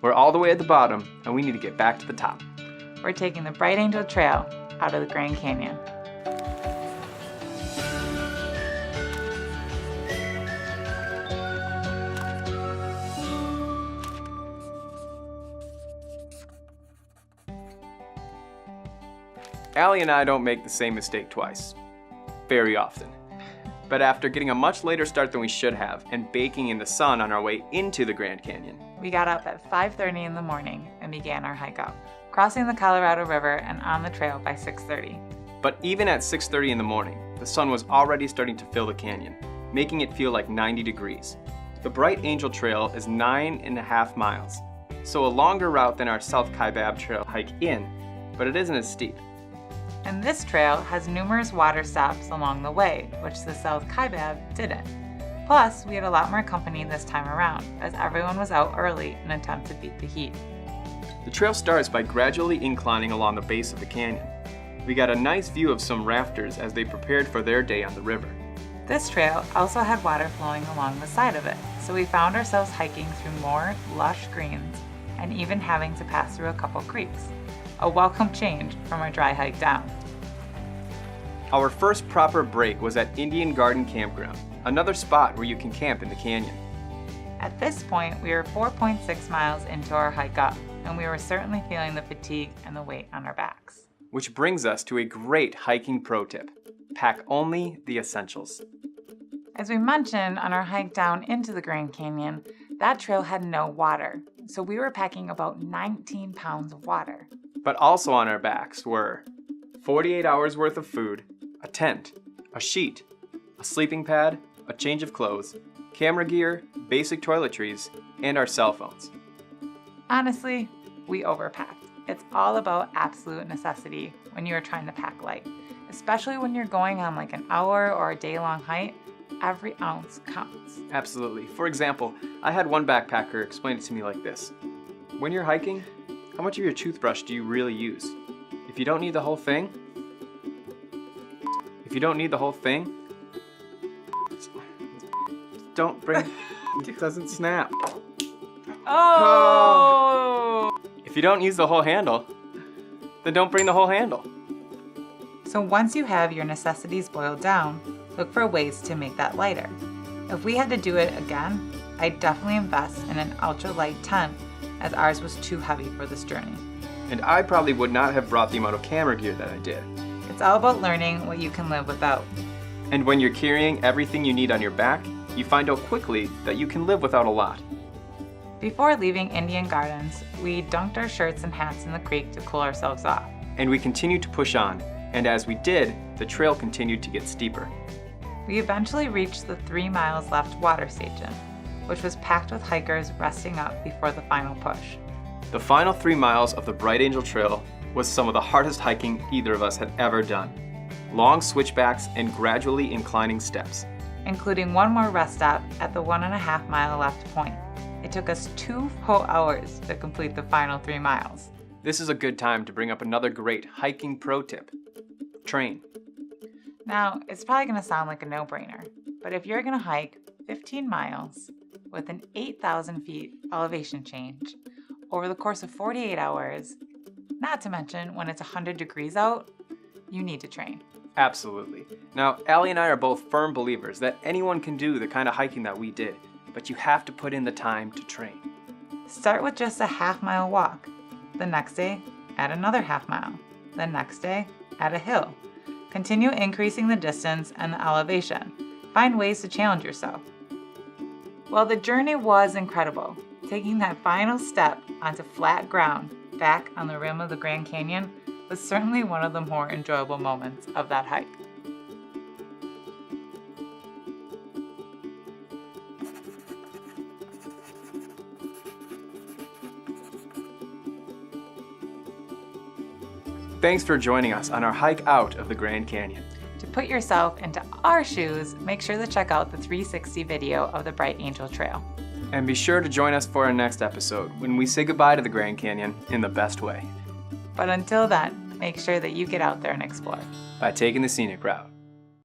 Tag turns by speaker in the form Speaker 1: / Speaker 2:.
Speaker 1: We're all the way at the bottom, and we need to get back to the top.
Speaker 2: We're taking the Bright Angel Trail out of the Grand Canyon.
Speaker 1: Allie and I don't make the same mistake twice. Very often. But after getting a much later start than we should have and baking in the sun on our way into the Grand Canyon,
Speaker 2: We got up at 5:30 in the morning and began our hike up, crossing the Colorado River and on the trail by 6:30.
Speaker 1: but even at 6:30 in the morning, the sun was already starting to fill the canyon, making it feel like 90 degrees. The Bright Angel Trail is 9.5 miles, so a longer route than our South Kaibab Trail hike in, but it isn't as steep.
Speaker 2: And this trail has numerous water stops along the way, which the South Kaibab didn't. Plus, we had a lot more company this time around, as everyone was out early in an attempt to beat the heat.
Speaker 1: The trail starts by gradually inclining along the base of the canyon. We got a nice view of some rafters as they prepared for their day on the river.
Speaker 2: This trail also had water flowing along the side of it, so we found ourselves hiking through more lush greens and even having to pass through a couple creeks. A welcome change from our dry hike down.
Speaker 1: Our first proper break was at Indian Garden Campground, another spot where you can camp in the canyon.
Speaker 2: At this point, we were 4.6 miles into our hike up, and we were certainly feeling the fatigue and the weight on our backs.
Speaker 1: Which brings us to a great hiking pro tip. Pack only the essentials.
Speaker 2: As we mentioned on our hike down into the Grand Canyon, that trail had no water, so we were packing about 19 pounds of water.
Speaker 1: But also on our backs were 48 hours worth of food, a tent, a sheet, a sleeping pad, a change of clothes, camera gear, basic toiletries, and our cell phones.
Speaker 2: Honestly, we overpacked. It's all about absolute necessity when you're trying to pack light, especially when you're going on like an hour or a day-long hike. Every ounce counts.
Speaker 1: Absolutely. For example, I had one backpacker explain it to me like this. When you're hiking, how much of your toothbrush do you really use? If you don't need the whole thing, don't bring, it doesn't snap.
Speaker 2: Oh!
Speaker 1: If you don't use the whole handle, then don't bring the whole handle.
Speaker 2: So once you have your necessities boiled down, look for ways to make that lighter. If we had to do it again, I'd definitely invest in an ultralight tent, as ours was too heavy for this journey.
Speaker 1: And I probably would not have brought the amount of camera gear that I did.
Speaker 2: It's all about learning what you can live without.
Speaker 1: And when you're carrying everything you need on your back, you find out quickly that you can live without a lot.
Speaker 2: Before leaving Indian Gardens, we dunked our shirts and hats in the creek to cool ourselves off.
Speaker 1: And we continued to push on, and as we did, the trail continued to get steeper.
Speaker 2: We eventually reached the 3 miles left water station, which was packed with hikers resting up before the final push.
Speaker 1: The final 3 miles of the Bright Angel Trail was some of the hardest hiking either of us had ever done. Long switchbacks and gradually inclining steps.
Speaker 2: Including one more rest stop at the 1.5 mile left point. It took us 2 full hours to complete the final 3 miles.
Speaker 1: This is a good time to bring up another great hiking pro tip. Train.
Speaker 2: Now, it's probably gonna sound like a no-brainer, but if you're gonna hike 15 miles with an 8,000 feet elevation change over the course of 48 hours, not to mention when it's 100 degrees out, you need to train.
Speaker 1: Absolutely. Now, Allie and I are both firm believers that anyone can do the kind of hiking that we did, but you have to put in the time to train.
Speaker 2: Start with just a half-mile walk. The next day, add another half mile. The next day, add a hill. Continue increasing the distance and the elevation. Find ways to challenge yourself. Well, the journey was incredible. Taking that final step onto flat ground back on the rim of the Grand Canyon was certainly one of the more enjoyable moments of that hike.
Speaker 1: Thanks for joining us on our hike out of the Grand Canyon.
Speaker 2: To put yourself into our shoes, make sure to check out the 360 video of the Bright Angel Trail.
Speaker 1: And be sure to join us for our next episode when we say goodbye to the Grand Canyon in the best way.
Speaker 2: But until then, make sure that you get out there and explore.
Speaker 1: By taking the scenic route.